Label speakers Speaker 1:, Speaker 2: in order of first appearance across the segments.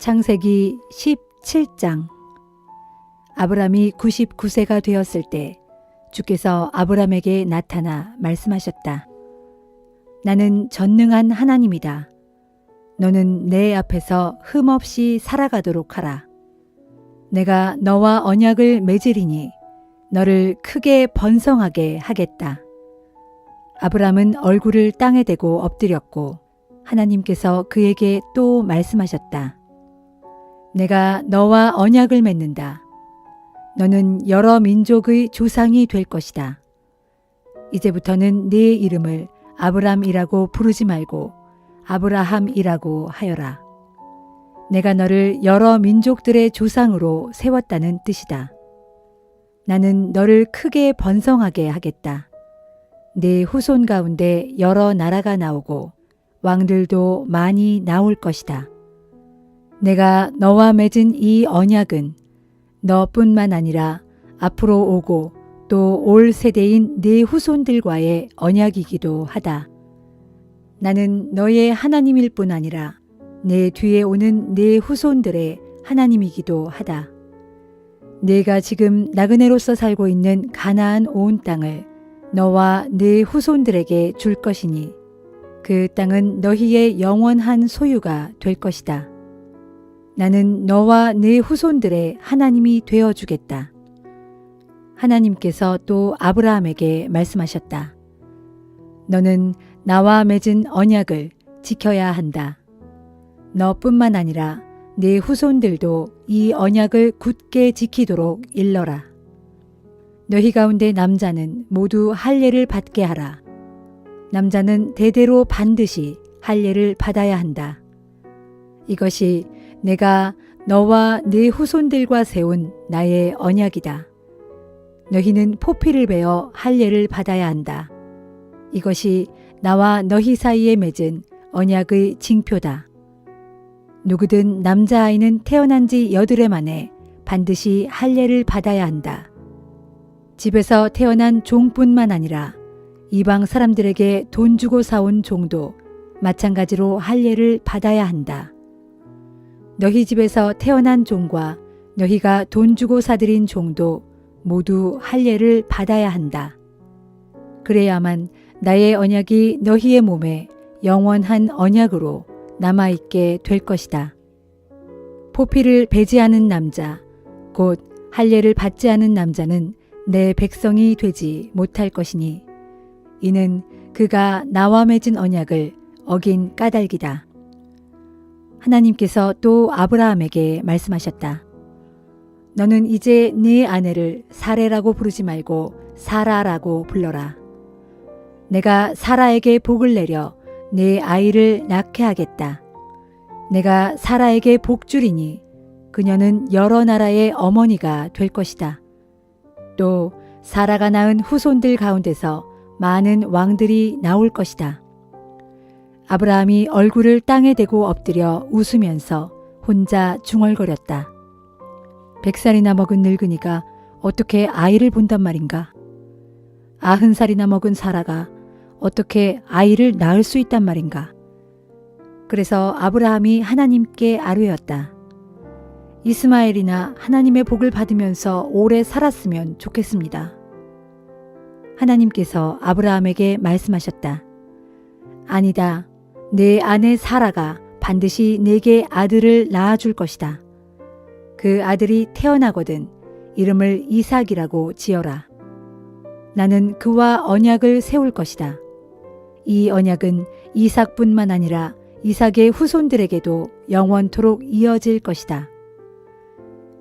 Speaker 1: 창세기 17장. 아브람이 99세가 되었을 때 주께서 아브람에게 나타나 말씀하셨다. 나는 전능한 하나님이다. 너는 내 앞에서 흠없이 살아가도록 하라. 내가 너와 언약을 맺으리니 너를 크게 번성하게 하겠다. 아브람은 얼굴을 땅에 대고 엎드렸고 하나님께서 그에게 또 말씀하셨다. 내가 너와 언약을 맺는다. 너는 여러 민족의 조상이 될 것이다. 이제부터는 네 이름을 아브람이라고 부르지 말고 아브라함이라고 하여라. 내가 너를 여러 민족들의 조상으로 세웠다는 뜻이다. 나는 너를 크게 번성하게 하겠다. 네 후손 가운데 여러 나라가 나오고 왕들도 많이 나올 것이다. 내가 너와 맺은 이 언약은 너뿐만 아니라 앞으로 오고 또 올 세대인 네 후손들과의 언약이기도 하다. 나는 너의 하나님일 뿐 아니라 내 뒤에 오는 네 후손들의 하나님이기도 하다. 내가 지금 나그네로서 살고 있는 가나안 온 땅을 너와 네 후손들에게 줄 것이니 그 땅은 너희의 영원한 소유가 될 것이다. 나는 너와 네 후손들의 하나님이 되어주겠다. 하나님께서 또 아브라함에게 말씀하셨다. 너는 나와 맺은 언약을 지켜야 한다. 너뿐만 아니라 네 후손들도 이 언약을 굳게 지키도록 일러라. 너희 가운데 남자는 모두 할례를 받게 하라. 남자는 대대로 반드시 할례를 받아야 한다. 이것이 내가 너와 네 후손들과 세운 나의 언약이다. 너희는 포피를 베어 할례를 받아야 한다. 이것이 나와 너희 사이에 맺은 언약의 징표다. 누구든 남자아이는 태어난 지 8해 만에 반드시 할례를 받아야 한다. 집에서 태어난 종뿐만 아니라 이방 사람들에게 돈 주고 사온 종도 마찬가지로 할례를 받아야 한다. 너희 집에서 태어난 종과 너희가 돈 주고 사들인 종도 모두 할례를 받아야 한다. 그래야만 나의 언약이 너희의 몸에 영원한 언약으로 남아있게 될 것이다. 포피를 배제하는 남자, 곧 할례를 받지 않은 남자는 내 백성이 되지 못할 것이니 이는 그가 나와 맺은 언약을 어긴 까닭이다. 하나님께서 또 아브라함에게 말씀하셨다. 너는 이제 네 아내를 사레라고 부르지 말고 사라라고 불러라. 내가 사라에게 복을 내려 네 아이를 낳게 하겠다. 내가 사라에게 복 주리니 그녀는 여러 나라의 어머니가 될 것이다. 또 사라가 낳은 후손들 가운데서 많은 왕들이 나올 것이다. 아브라함이 얼굴을 땅에 대고 엎드려 웃으면서 혼자 중얼거렸다. 100살이나 먹은 늙은이가 어떻게 아이를 본단 말인가? 90살이나 먹은 사라가 어떻게 아이를 낳을 수 있단 말인가? 그래서 아브라함이 하나님께 아뢰었다. 이스마엘이나 하나님의 복을 받으면서 오래 살았으면 좋겠습니다. 하나님께서 아브라함에게 말씀하셨다. 아니다. 내 아내 사라가 반드시 내게 아들을 낳아줄 것이다. 그 아들이 태어나거든 이름을 이삭이라고 지어라. 나는 그와 언약을 세울 것이다. 이 언약은 이삭뿐만 아니라 이삭의 후손들에게도 영원토록 이어질 것이다.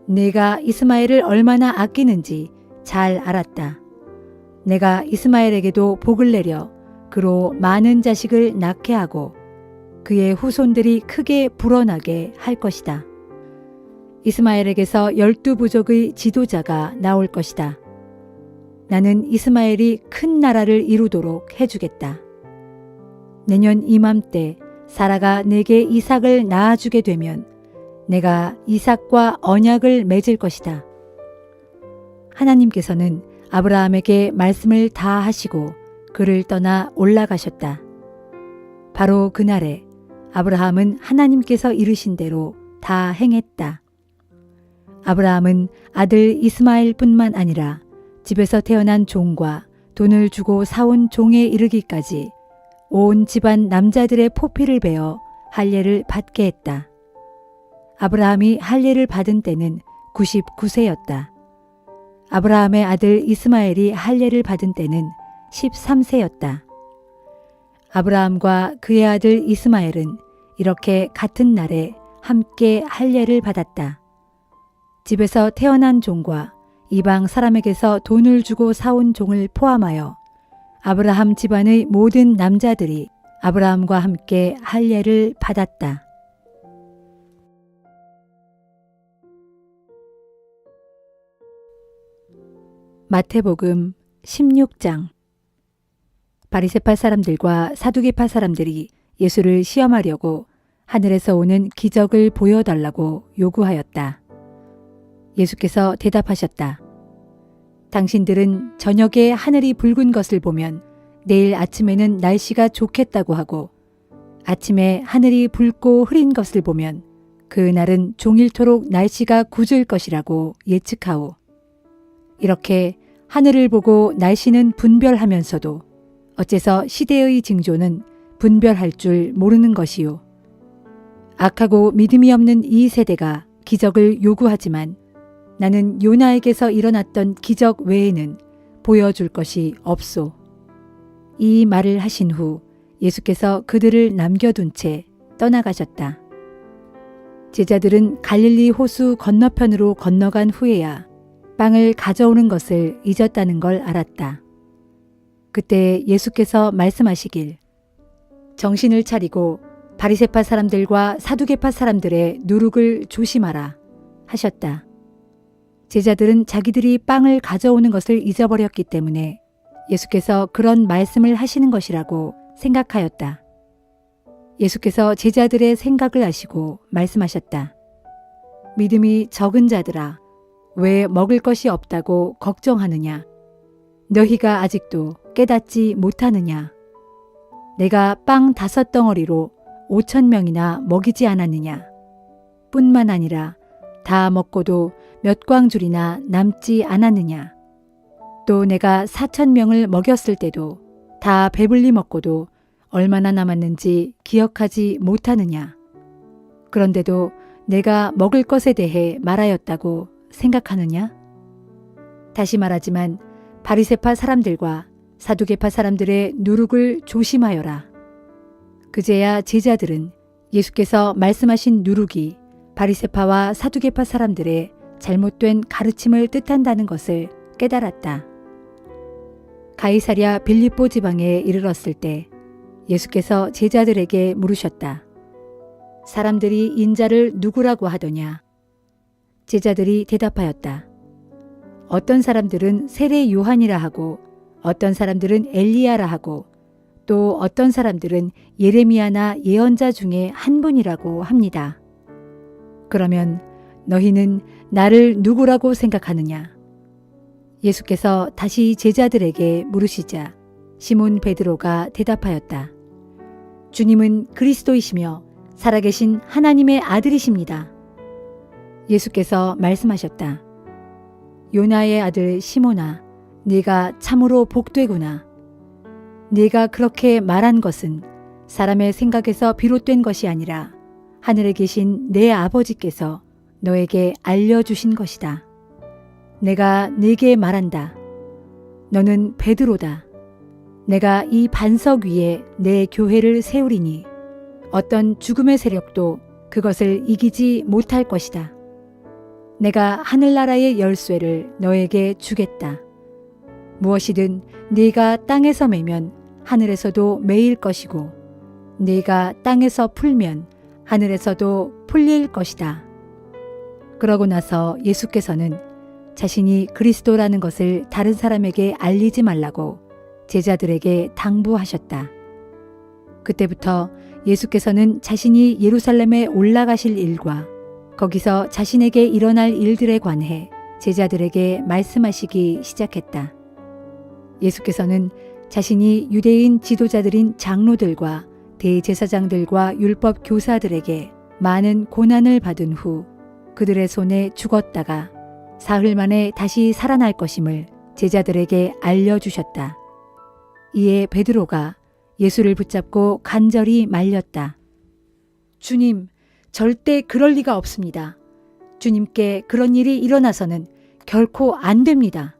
Speaker 1: 내가 이스마엘을 얼마나 아끼는지 잘 알았다. 내가 이스마엘에게도 복을 내려 그로 많은 자식을 낳게 하고 그의 후손들이 크게 불어나게 할 것이다. 이스마엘에게서 12부족의 지도자가 나올 것이다. 나는 이스마엘이 큰 나라를 이루도록 해주겠다. 내년 이맘때 사라가 내게 이삭을 낳아주게 되면 내가 이삭과 언약을 맺을 것이다. 하나님께서는 아브라함에게 말씀을 다 하시고 그를 떠나 올라가셨다. 바로 그날에 아브라함은 하나님께서 이르신 대로 다 행했다. 아브라함은 아들 이스마엘뿐만 아니라 집에서 태어난 종과 돈을 주고 사온 종에 이르기까지 온 집안 남자들의 포피를 베어 할례를 받게 했다. 아브라함이 할례를 받은 때는 99세였다. 아브라함의 아들 이스마엘이 할례를 받은 때는 13세였다. 아브라함과 그의 아들 이스마엘은 이렇게 같은 날에 함께 할례를 받았다. 집에서 태어난 종과 이방 사람에게서 돈을 주고 사온 종을 포함하여 아브라함 집안의 모든 남자들이 아브라함과 함께 할례를 받았다. 마태복음 16장. 바리새파 사람들과 사두개파 사람들이 예수를 시험하려고 하늘에서 오는 기적을 보여달라고 요구하였다. 예수께서 대답하셨다. 당신들은 저녁에 하늘이 붉은 것을 보면 내일 아침에는 날씨가 좋겠다고 하고 아침에 하늘이 붉고 흐린 것을 보면 그날은 종일토록 날씨가 굳을 것이라고 예측하오. 이렇게 하늘을 보고 날씨는 분별하면서도 어째서 시대의 징조는 분별할 줄 모르는 것이요. 악하고 믿음이 없는 이 세대가 기적을 요구하지만 나는 요나에게서 일어났던 기적 외에는 보여줄 것이 없소. 이 말을 하신 후 예수께서 그들을 남겨둔 채 떠나가셨다. 제자들은 갈릴리 호수 건너편으로 건너간 후에야 빵을 가져오는 것을 잊었다는 걸 알았다. 그때 예수께서 말씀하시길 정신을 차리고 바리새파 사람들과 사두개파 사람들의 누룩을 조심하라 하셨다. 제자들은 자기들이 빵을 가져오는 것을 잊어버렸기 때문에 예수께서 그런 말씀을 하시는 것이라고 생각하였다. 예수께서 제자들의 생각을 아시고 말씀하셨다. 믿음이 적은 자들아, 왜 먹을 것이 없다고 걱정하느냐? 너희가 아직도 깨닫지 못하느냐? 내가 빵 5덩어리로 5,000명이나 먹이지 않았느냐? 뿐만 아니라 다 먹고도 몇 광줄이나 남지 않았느냐? 또 내가 4,000명을 먹였을 때도 다 배불리 먹고도 얼마나 남았는지 기억하지 못하느냐? 그런데도 내가 먹을 것에 대해 말하였다고 생각하느냐? 다시 말하지만 바리새파 사람들과 사두개파 사람들의 누룩을 조심하여라. 그제야 제자들은 예수께서 말씀하신 누룩이 바리새파와 사두개파 사람들의 잘못된 가르침을 뜻한다는 것을 깨달았다. 가이사랴 빌립보 지방에 이르렀을 때 예수께서 제자들에게 물으셨다. 사람들이 인자를 누구라고 하더냐? 제자들이 대답하였다. 어떤 사람들은 세례 요한이라 하고 어떤 사람들은 엘리야라 하고 또 어떤 사람들은 예레미야나 예언자 중에 한 분이라고 합니다. 그러면 너희는 나를 누구라고 생각하느냐? 예수께서 다시 제자들에게 물으시자 시몬 베드로가 대답하였다. 주님은 그리스도이시며 살아계신 하나님의 아들이십니다. 예수께서 말씀하셨다. 요나의 아들 시몬아, 네가 참으로 복되구나. 네가 그렇게 말한 것은 사람의 생각에서 비롯된 것이 아니라 하늘에 계신 내 아버지께서 너에게 알려주신 것이다. 내가 네게 말한다. 너는 베드로다. 내가 이 반석 위에 내 교회를 세우리니 어떤 죽음의 세력도 그것을 이기지 못할 것이다. 내가 하늘나라의 열쇠를 너에게 주겠다. 무엇이든 네가 땅에서 매면 하늘에서도 매일 것이고 네가 땅에서 풀면 하늘에서도 풀릴 것이다. 그러고 나서 예수께서는 자신이 그리스도라는 것을 다른 사람에게 알리지 말라고 제자들에게 당부하셨다. 그때부터 예수께서는 자신이 예루살렘에 올라가실 일과 거기서 자신에게 일어날 일들에 관해 제자들에게 말씀하시기 시작했다. 예수께서는 자신이 유대인 지도자들인 장로들과 대제사장들과 율법 교사들에게 많은 고난을 받은 후 그들의 손에 죽었다가 사흘 만에 다시 살아날 것임을 제자들에게 알려주셨다. 이에 베드로가 예수를 붙잡고 간절히 말렸다. 주님, 절대 그럴 리가 없습니다. 주님께 그런 일이 일어나서는 결코 안 됩니다.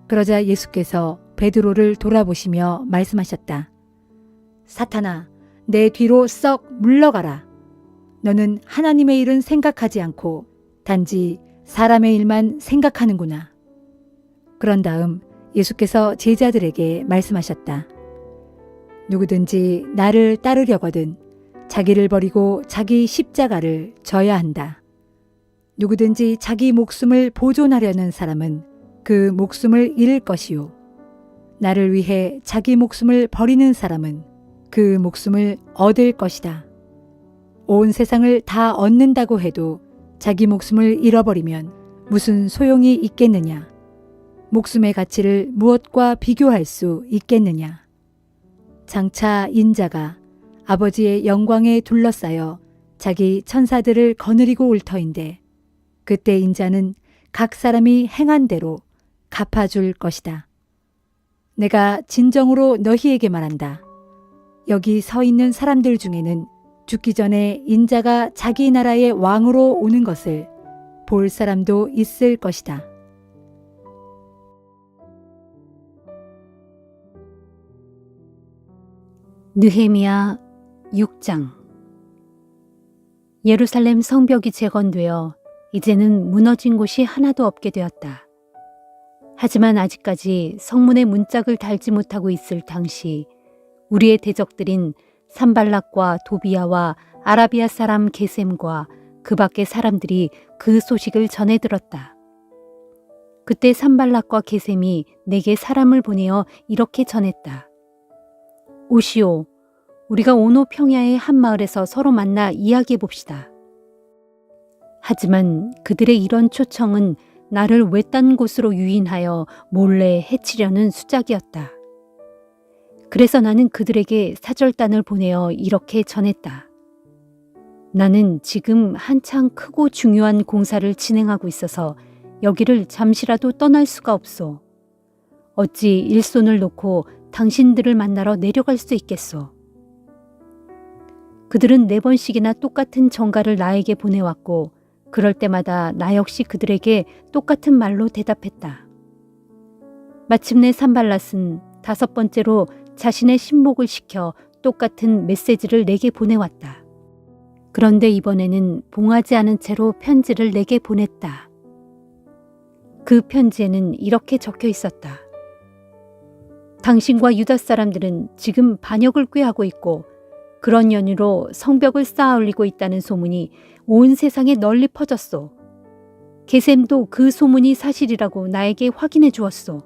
Speaker 1: 그러자 예수께서 베드로를 돌아보시며 말씀하셨다. 사탄아, 내 뒤로 썩 물러가라. 너는 하나님의 일은 생각하지 않고 단지 사람의 일만 생각하는구나. 그런 다음 예수께서 제자들에게 말씀하셨다. 누구든지 나를 따르려거든 자기를 버리고 자기 십자가를 져야 한다. 누구든지 자기 목숨을 보존하려는 사람은 그 목숨을 잃을 것이요. 나를 위해 자기 목숨을 버리는 사람은 그 목숨을 얻을 것이다. 온 세상을 다 얻는다고 해도 자기 목숨을 잃어버리면 무슨 소용이 있겠느냐? 목숨의 가치를 무엇과 비교할 수 있겠느냐? 장차 인자가 아버지의 영광에 둘러싸여 자기 천사들을 거느리고 올 터인데 그때 인자는 각 사람이 행한 대로 갚아줄 것이다. 내가 진정으로 너희에게 말한다. 여기 서 있는 사람들 중에는 죽기 전에 인자가 자기 나라의 왕으로 오는 것을 볼 사람도 있을 것이다.
Speaker 2: 느헤미야 6장. 예루살렘 성벽이 재건되어 이제는 무너진 곳이 하나도 없게 되었다. 하지만 아직까지 성문의 문짝을 달지 못하고 있을 당시 우리의 대적들인 산발락과 도비야와 아라비아 사람 게셈과 그 밖의 사람들이 그 소식을 전해 들었다. 그때 산발락과 게셈이 내게 사람을 보내어 이렇게 전했다. 오시오, 우리가 오노 평야의 한 마을에서 서로 만나 이야기해 봅시다. 하지만 그들의 이런 초청은 나를 외딴 곳으로 유인하여 몰래 해치려는 수작이었다. 그래서 나는 그들에게 사절단을 보내어 이렇게 전했다. 나는 지금 한창 크고 중요한 공사를 진행하고 있어서 여기를 잠시라도 떠날 수가 없소. 어찌 일손을 놓고 당신들을 만나러 내려갈 수 있겠소. 그들은 4번씩이나 똑같은 전가를 나에게 보내왔고 그럴 때마다 나 역시 그들에게 똑같은 말로 대답했다. 마침내 산발랏은 5번째로 자신의 신복을 시켜 똑같은 메시지를 내게 보내왔다. 그런데 이번에는 봉하지 않은 채로 편지를 내게 보냈다. 그 편지에는 이렇게 적혀 있었다. 당신과 유다 사람들은 지금 반역을 꾀하고 있고 그런 연유로 성벽을 쌓아 올리고 있다는 소문이 온 세상에 널리 퍼졌소. 게셈도 그 소문이 사실이라고 나에게 확인해 주었소.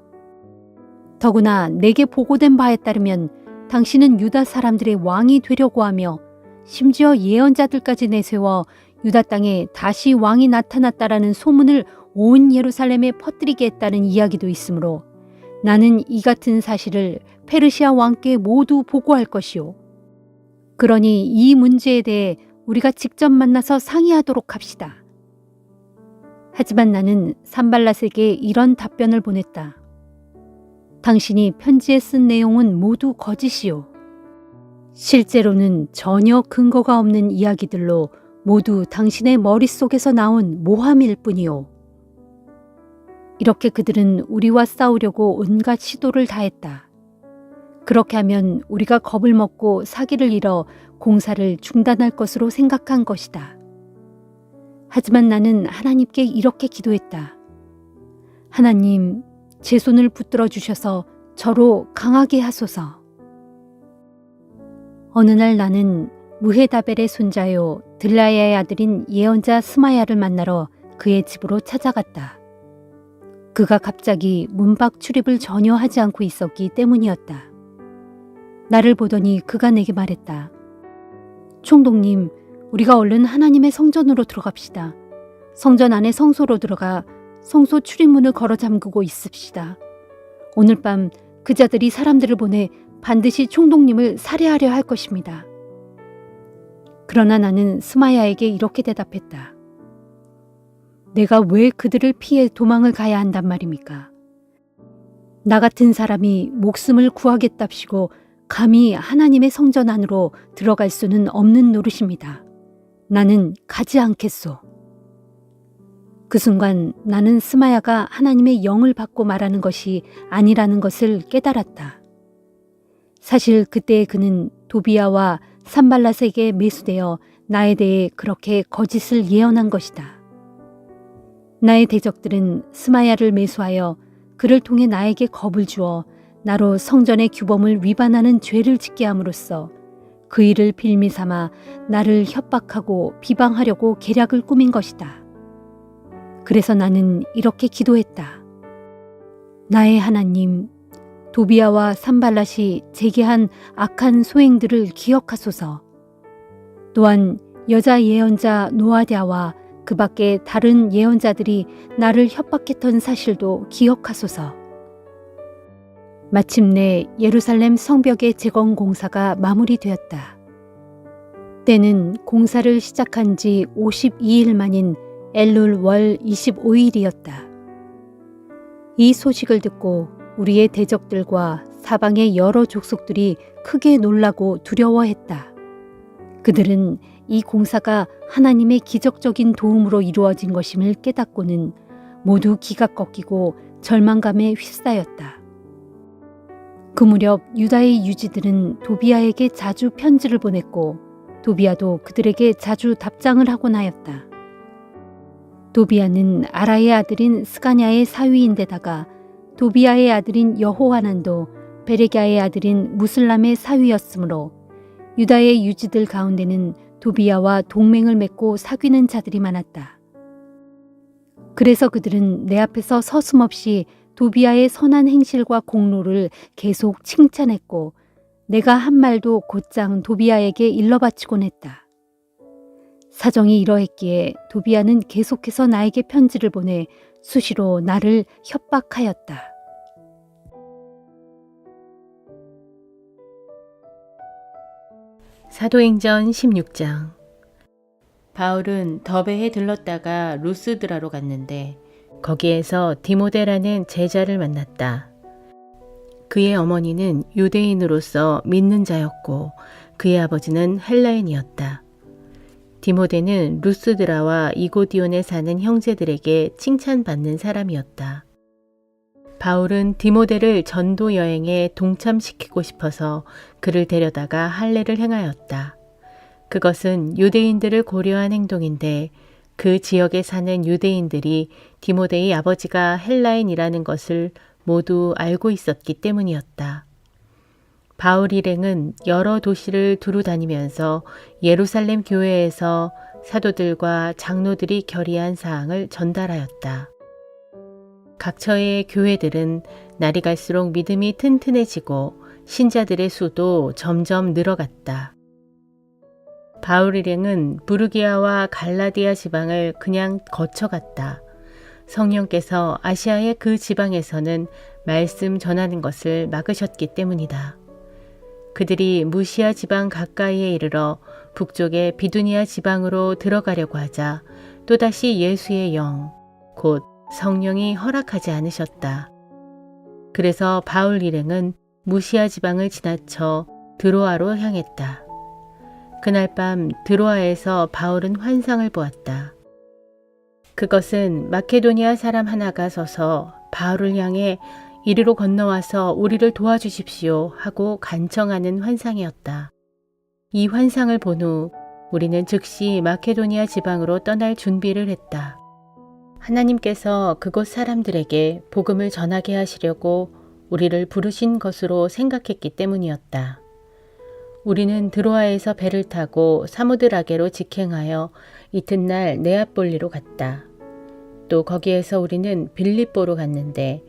Speaker 2: 더구나 내게 보고된 바에 따르면 당신은 유다 사람들의 왕이 되려고 하며 심지어 예언자들까지 내세워 유다 땅에 다시 왕이 나타났다라는 소문을 온 예루살렘에 퍼뜨리게 했다는 이야기도 있으므로 나는 이 같은 사실을 페르시아 왕께 모두 보고할 것이오. 그러니 이 문제에 대해 우리가 직접 만나서 상의하도록 합시다. 하지만 나는 산발랏에게 이런 답변을 보냈다. 당신이 편지에 쓴 내용은 모두 거짓이오. 실제로는 전혀 근거가 없는 이야기들로 모두 당신의 머릿속에서 나온 모함일 뿐이오. 이렇게 그들은 우리와 싸우려고 온갖 시도를 다했다. 그렇게 하면 우리가 겁을 먹고 사기를 잃어 공사를 중단할 것으로 생각한 것이다. 하지만 나는 하나님께 이렇게 기도했다. 하나님, 제 손을 붙들어 주셔서 저로 강하게 하소서. 어느 날 나는 무헤다벨의 손자요 들라야의 아들인 예언자 스마야를 만나러 그의 집으로 찾아갔다. 그가 갑자기 문밖 출입을 전혀 하지 않고 있었기 때문이었다. 나를 보더니 그가 내게 말했다. 총독님, 우리가 얼른 하나님의 성전으로 들어갑시다. 성전 안에 성소로 들어가 성소 출입문을 걸어 잠그고 있읍시다. 오늘 밤 그 자들이 사람들을 보내 반드시 총독님을 살해하려 할 것입니다. 그러나 나는 스마야에게 이렇게 대답했다. 내가 왜 그들을 피해 도망을 가야 한단 말입니까? 나 같은 사람이 목숨을 구하겠답시고 감히 하나님의 성전 안으로 들어갈 수는 없는 노릇입니다. 나는 가지 않겠소. 그 순간 나는 스마야가 하나님의 영을 받고 말하는 것이 아니라는 것을 깨달았다. 사실 그때 그는 도비아와 산발랏에게 매수되어 나에 대해 그렇게 거짓을 예언한 것이다. 나의 대적들은 스마야를 매수하여 그를 통해 나에게 겁을 주어 나로 성전의 규범을 위반하는 죄를 짓게 함으로써 그 일을 빌미 삼아 나를 협박하고 비방하려고 계략을 꾸민 것이다. 그래서 나는 이렇게 기도했다. 나의 하나님, 도비아와 산발랏이 제게 한 악한 소행들을 기억하소서. 또한 여자 예언자 노아랴와 그 밖에 다른 예언자들이 나를 협박했던 사실도 기억하소서. 마침내 예루살렘 성벽의 재건 공사가 마무리되었다. 때는 공사를 시작한 지 52일 만인 엘룰 월 25일이었다. 이 소식을 듣고 우리의 대적들과 사방의 여러 족속들이 크게 놀라고 두려워했다. 그들은 이 공사가 하나님의 기적적인 도움으로 이루어진 것임을 깨닫고는 모두 기가 꺾이고 절망감에 휩싸였다. 그 무렵 유다의 유지들은 도비아에게 자주 편지를 보냈고 도비아도 그들에게 자주 답장을 하곤 하였다. 도비아는 아라의 아들인 스가냐의 사위인데다가 도비아의 아들인 여호하난도 베레갸의 아들인 무슬람의 사위였으므로 유다의 유지들 가운데는 도비아와 동맹을 맺고 사귀는 자들이 많았다. 그래서 그들은 내 앞에서 서슴없이 도비아의 선한 행실과 공로를 계속 칭찬했고 내가 한 말도 곧장 도비아에게 일러바치곤 했다. 사정이 이러했기에 도비아는 계속해서 나에게 편지를 보내 수시로 나를 협박하였다.
Speaker 3: 사도행전 16장. 바울은 더베에 들렀다가 루스드라로 갔는데 거기에서 디모데라는 제자를 만났다. 그의 어머니는 유대인으로서 믿는 자였고 그의 아버지는 헬라인이었다. 디모데는 루스드라와 이고디온에 사는 형제들에게 칭찬받는 사람이었다. 바울은 디모데를 전도 여행에 동참시키고 싶어서 그를 데려다가 할례를 행하였다. 그것은 유대인들을 고려한 행동인데 그 지역에 사는 유대인들이 디모데의 아버지가 헬라인이라는 것을 모두 알고 있었기 때문이었다. 바울 일행은 여러 도시를 두루 다니면서 예루살렘 교회에서 사도들과 장로들이 결의한 사항을 전달하였다. 각처의 교회들은 날이 갈수록 믿음이 튼튼해지고 신자들의 수도 점점 늘어갔다. 바울 일행은 부르기아와 갈라디아 지방을 그냥 거쳐갔다. 성령께서 아시아의 그 지방에서는 말씀 전하는 것을 막으셨기 때문이다. 그들이 무시아 지방 가까이에 이르러 북쪽의 비두니아 지방으로 들어가려고 하자 또다시 예수의 영, 곧 성령이 허락하지 않으셨다. 그래서 바울 일행은 무시아 지방을 지나쳐 드로아로 향했다. 그날 밤 드로아에서 바울은 환상을 보았다. 그것은 마케도니아 사람 하나가 서서 바울을 향해 이리로 건너와서 우리를 도와주십시오 하고 간청하는 환상이었다. 이 환상을 본 후 우리는 즉시 마케도니아 지방으로 떠날 준비를 했다. 하나님께서 그곳 사람들에게 복음을 전하게 하시려고 우리를 부르신 것으로 생각했기 때문이었다. 우리는 드로아에서 배를 타고 사무드라게로 직행하여 이튿날 네아폴리로 갔다. 또 거기에서 우리는 빌립보로 갔는데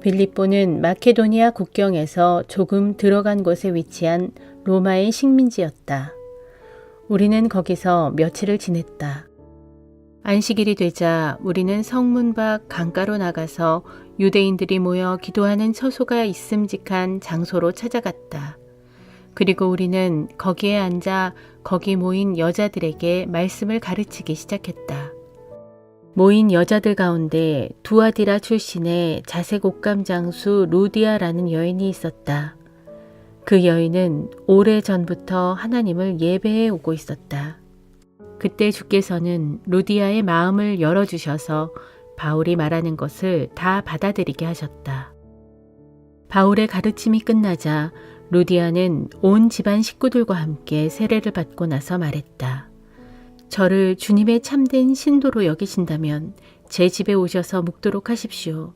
Speaker 3: 빌립보는 마케도니아 국경에서 조금 들어간 곳에 위치한 로마의 식민지였다. 우리는 거기서 며칠을 지냈다. 안식일이 되자 우리는 성문 밖 강가로 나가서 유대인들이 모여 기도하는 처소가 있음직한 장소로 찾아갔다. 그리고 우리는 거기에 앉아 거기 모인 여자들에게 말씀을 가르치기 시작했다. 모인 여자들 가운데 두아디라 출신의 자색 옷감 장수 루디아라는 여인이 있었다. 그 여인은 오래전부터 하나님을 예배해 오고 있었다. 그때 주께서는 루디아의 마음을 열어주셔서 바울이 말하는 것을 다 받아들이게 하셨다. 바울의 가르침이 끝나자 루디아는 온 집안 식구들과 함께 세례를 받고 나서 말했다. 저를 주님의 참된 신도로 여기신다면 제 집에 오셔서 묵도록 하십시오.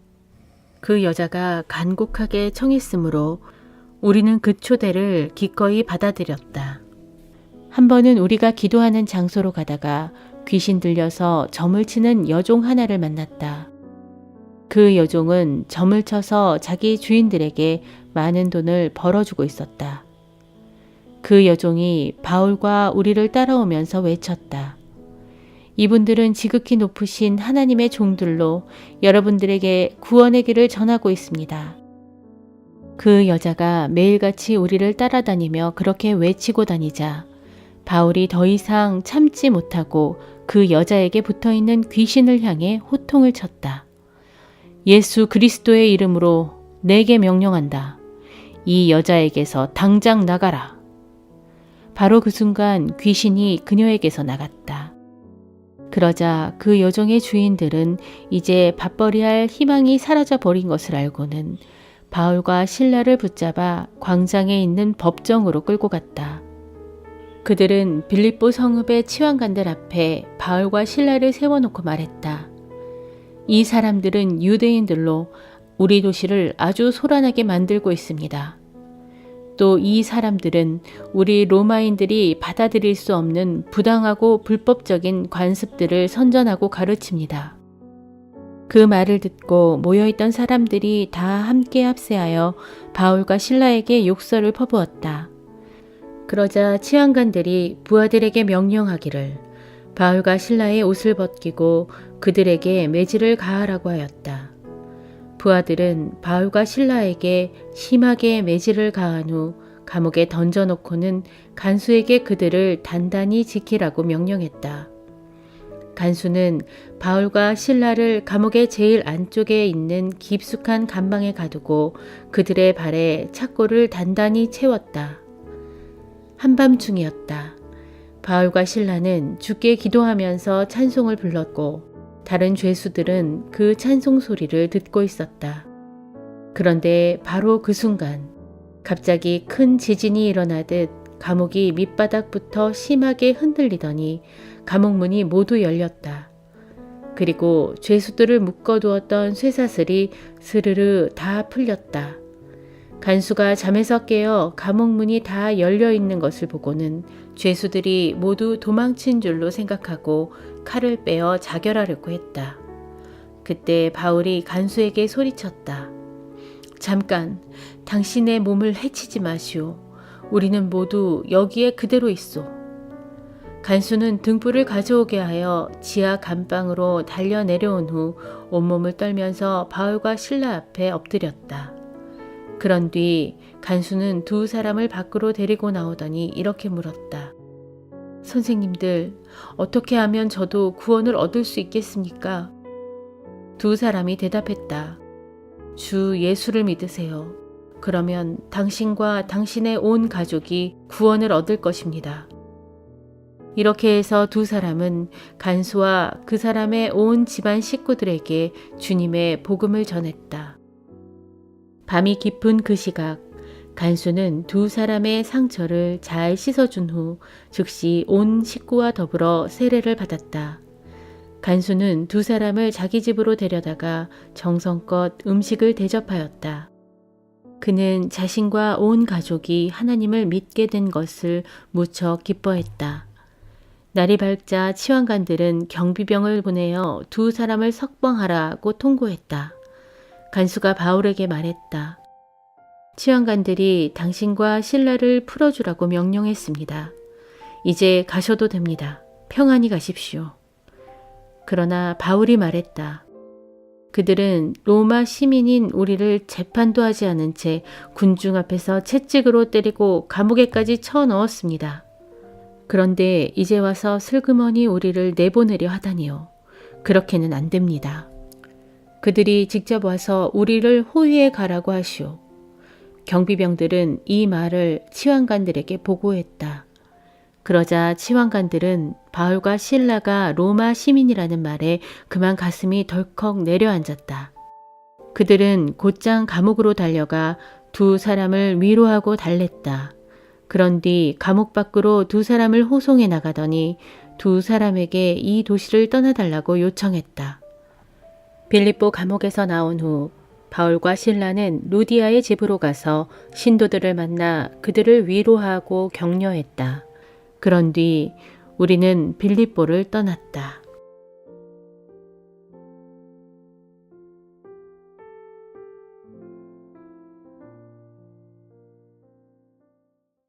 Speaker 3: 그 여자가 간곡하게 청했으므로 우리는 그 초대를 기꺼이 받아들였다. 한 번은 우리가 기도하는 장소로 가다가 귀신 들려서 점을 치는 여종 하나를 만났다. 그 여종은 점을 쳐서 자기 주인들에게 많은 돈을 벌어주고 있었다. 그 여종이 바울과 우리를 따라오면서 외쳤다. 이분들은 지극히 높으신 하나님의 종들로 여러분들에게 구원의 길을 전하고 있습니다. 그 여자가 매일같이 우리를 따라다니며 그렇게 외치고 다니자 바울이 더 이상 참지 못하고 그 여자에게 붙어있는 귀신을 향해 호통을 쳤다. 예수 그리스도의 이름으로 내게 명령한다. 이 여자에게서 당장 나가라. 바로 그 순간 귀신이 그녀에게서 나갔다. 그러자 그 여종의 주인들은 이제 밥벌이할 희망이 사라져 버린 것을 알고는 바울과 실라를 붙잡아 광장에 있는 법정으로 끌고 갔다. 그들은 빌립보 성읍의 치환관들 앞에 바울과 실라를 세워놓고 말했다. 이 사람들은 유대인들로 우리 도시를 아주 소란하게 만들고 있습니다. 또 이 사람들은 우리 로마인들이 받아들일 수 없는 부당하고 불법적인 관습들을 선전하고 가르칩니다. 그 말을 듣고 모여있던 사람들이 다 함께 합세하여 바울과 실라에게 욕설을 퍼부었다. 그러자 치안관들이 부하들에게 명령하기를 바울과 실라의 옷을 벗기고 그들에게 매질을 가하라고 하였다. 부하들은 바울과 실라에게 심하게 매질을 가한 후 감옥에 던져놓고는 간수에게 그들을 단단히 지키라고 명령했다. 간수는 바울과 실라를 감옥의 제일 안쪽에 있는 깊숙한 감방에 가두고 그들의 발에 착고를 단단히 채웠다. 한밤중이었다. 바울과 실라는 주께 기도하면서 찬송을 불렀고 다른 죄수들은 그 찬송 소리를 듣고 있었다. 그런데 바로 그 순간 갑자기 큰 지진이 일어나듯 감옥이 밑바닥부터 심하게 흔들리더니 감옥 문이 모두 열렸다. 그리고 죄수들을 묶어두었던 쇠사슬이 스르르 다 풀렸다. 간수가 잠에서 깨어 감옥 문이 다 열려 있는 것을 보고는 죄수들이 모두 도망친 줄로 생각하고 칼을 빼어 자결하려고 했다. 그때 바울이 간수에게 소리쳤다. 잠깐, 당신의 몸을 해치지 마시오. 우리는 모두 여기에 그대로 있소. 간수는 등불을 가져오게 하여 지하 감방으로 달려 내려온 후 온몸을 떨면서 바울과 실라 앞에 엎드렸다. 그런 뒤 간수는 두 사람을 밖으로 데리고 나오더니 이렇게 물었다. 선생님들, 어떻게 하면 저도 구원을 얻을 수 있겠습니까? 두 사람이 대답했다. 주 예수를 믿으세요. 그러면 당신과 당신의 온 가족이 구원을 얻을 것입니다. 이렇게 해서 두 사람은 간수와 그 사람의 온 집안 식구들에게 주님의 복음을 전했다. 밤이 깊은 그 시각, 간수는 두 사람의 상처를 잘 씻어준 후 즉시 온 식구와 더불어 세례를 받았다. 간수는 두 사람을 자기 집으로 데려다가 정성껏 음식을 대접하였다. 그는 자신과 온 가족이 하나님을 믿게 된 것을 무척 기뻐했다. 날이 밝자 치환관들은 경비병을 보내어 두 사람을 석방하라고 통고했다. 간수가 바울에게 말했다. 치환관들이 당신과 실라를 풀어주라고 명령했습니다. 이제 가셔도 됩니다. 평안히 가십시오. 그러나 바울이 말했다. 그들은 로마 시민인 우리를 재판도 하지 않은 채 군중 앞에서 채찍으로 때리고 감옥에까지 쳐넣었습니다. 그런데 이제 와서 슬그머니 우리를 내보내려 하다니요. 그렇게는 안 됩니다. 그들이 직접 와서 우리를 호위에 가라고 하시오. 경비병들은 이 말을 치환관들에게 보고했다. 그러자 치환관들은 바울과 실라가 로마 시민이라는 말에 그만 가슴이 덜컥 내려앉았다. 그들은 곧장 감옥으로 달려가 두 사람을 위로하고 달랬다. 그런 뒤 감옥 밖으로 두 사람을 호송해 나가더니 두 사람에게 이 도시를 떠나달라고 요청했다. 빌립보 감옥에서 나온 후 바울과 실라는 루디아의 집으로 가서 신도들을 만나 그들을 위로하고 격려했다. 그런 뒤 우리는 빌립보를 떠났다.